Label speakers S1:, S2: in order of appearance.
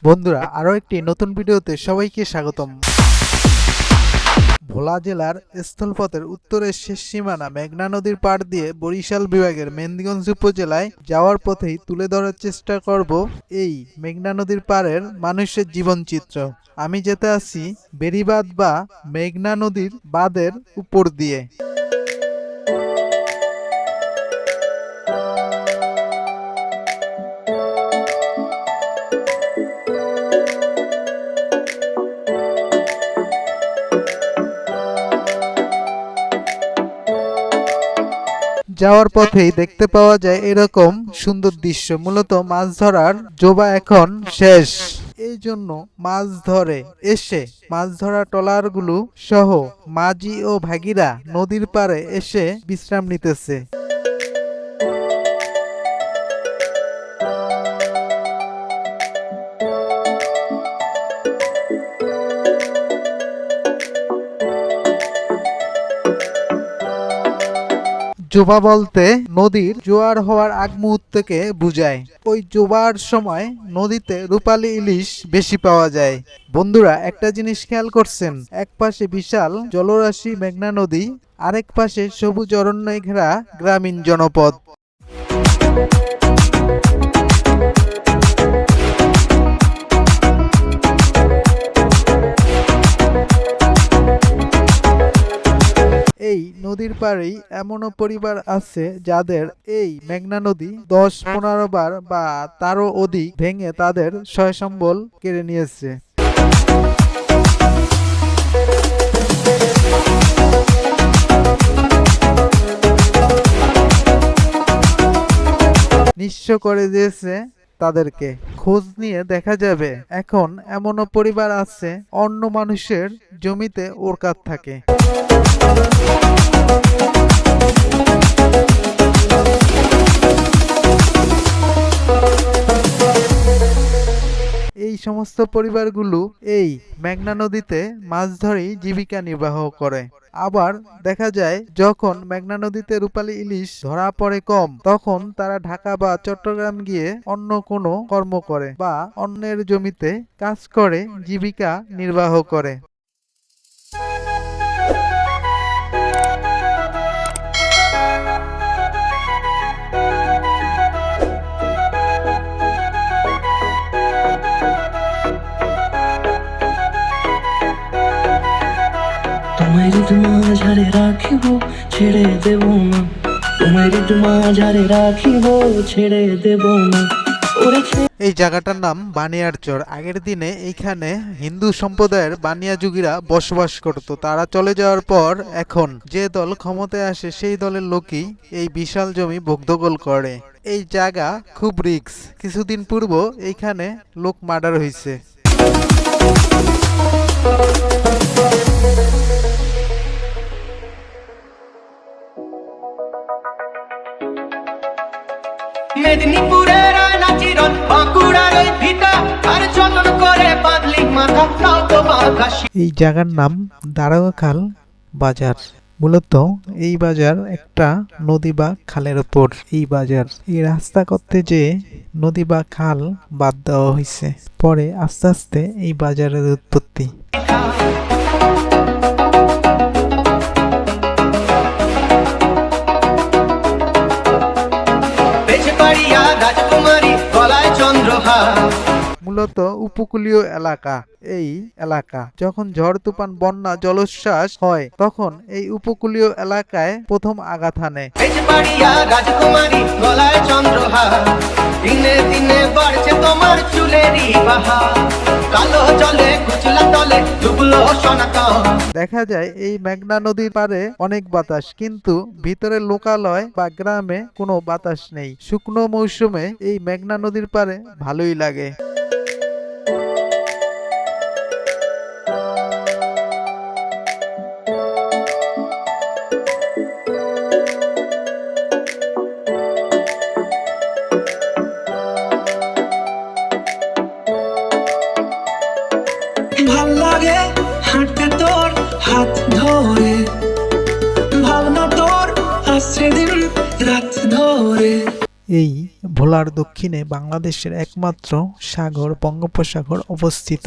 S1: বন্ধুরা, আরও একটি নতুন ভিডিওতে সবাইকে স্বাগতম। ভোলা জেলার স্থলপথের উত্তরের শেষ সীমানা মেঘনা নদীর পাড় দিয়ে বরিশাল বিভাগের মেহেন্দিগঞ্জ উপজেলায় যাওয়ার পথেই তুলে ধরার চেষ্টা করব এই মেঘনা নদীর পাড়ের মানুষের জীবনচিত্র। আমি যেতে আছি বেড়িবাঁধ বা মেঘনা নদীর বাঁধের উপর দিয়ে। যাওয়ার পথেই দেখতে পাওয়া যায় এরকম সুন্দর দৃশ্য। মূলত মাছ ধরার জোবা এখন শেষ, এই জন্য মাছ ধরে এসে মাছ ধরা ট্রলারগুলো সহ মাঝি ও ভাগিরা নদীর পাড়ে এসে বিশ্রাম নিতেছে। জোবা বলতে নদীর জোয়ার হওয়ার আগ মুহূর্তকে বুঝায়। ওই জোয়ার সময় নদীতে রূপালী ইলিশ বেশি পাওয়া যায়। বন্ধুরা, একটা জিনিস খেয়াল করছেন, এক পাশে বিশাল জলরাশি মেঘনা নদী, আরেক পাশে সবুজ অরণ্যে ঘেরা গ্রামীণ জনপদ। এই নদীর পাড়েই এমনও পরিবার আছে যাদের এই মেঘনা নদী 10-15 বার বা তারও অধিক ভেঙে তাদের সয় সম্বল কেড়ে নিয়েছে। নিঃস্ব করে দিয়েছে তাদেরকে। খোঁজ নিয়ে দেখা যাবে এখন এমনও পরিবার আছে অন্য মানুষের জমিতে ওরকাত থাকে। এই সমস্ত পরিবারগুলো এই মেঘনা নদীতে মাছ ধরেই জীবিকা নির্বাহ করে। আবার দেখা যায় যখন মেঘনা নদীতে রূপালী ইলিশ ধরা পড়ে কম, তখন তারা ঢাকা বা চট্টগ্রাম গিয়ে অন্য কোনো কর্ম করে বা অন্যের জমিতে কাজ করে জীবিকা নির্বাহ করে।
S2: তোমায় মাঝারে রাখিব ছেড়ে দেব না, তোমায় মাঝারে রাখিব ছেড়ে দেব না।
S1: এই জায়গাটার নাম বানিয়ারচর। আগের দিনে এইখানে হিন্দু সম্প্রদায়ের বানিয়া যুগীরা বসবাস করত। তারা চলে যাওয়ার পর এখন যে দল ক্ষমতায় আসে সেই দলের লোকই এই বিশাল জমি ভোগদখল করে। এই জায়গা খুব রিস্ক। কিছুদিন পূর্ব এইখানে লোক মার্ডার হয়েছে।
S3: মেদিনীপুরের নাচিরন বাঁকুড়ার ওই ভিটা আর যতন করে বাঁধলি মাথা তাও তো বাঁধাসি।
S1: এই জায়গার নাম দারোগাখাল বাজার। মূলত এই বাজার একটা নদী বা খালের ওপর এই বাজার। এই রাস্তা করতে যে নদী বা খাল বাদ দেওয়া হয়েছে, পরে আস্তে আস্তে এই বাজারের উৎপত্তি। মূলত উপকূলীয় এলাকা। এই এলাকা যখন ঝড় তুফান বন্যা জলোচ্ছ্বাস হয় তখন এই উপকূলীয় এলাকায় প্রথম আঘাত হানে।
S3: দিনে দিনে বাড়ছে তোমার চুলেরই বাহার, কালো জলে কুচলা তলে ডুবলো সোনাকা।
S1: দেখা যায় এই মেঘনা নদীর পারে অনেক বাতাস, কিন্তু ভিতরে লোকালয় বা গ্রামে কোনো বাতাস নেই। শুকনো মৌসুমে এই মেঘনা নদীর পারে ভালোই লাগে।
S2: ভাল লাগে হাঁটতে তোর হাত ধরে, ভাবনা তোর আসছে দিন রাত ধরে।
S1: এই ভোলার দক্ষিণে বাংলাদেশের একমাত্র সাগর বঙ্গোপসাগর অবস্থিত।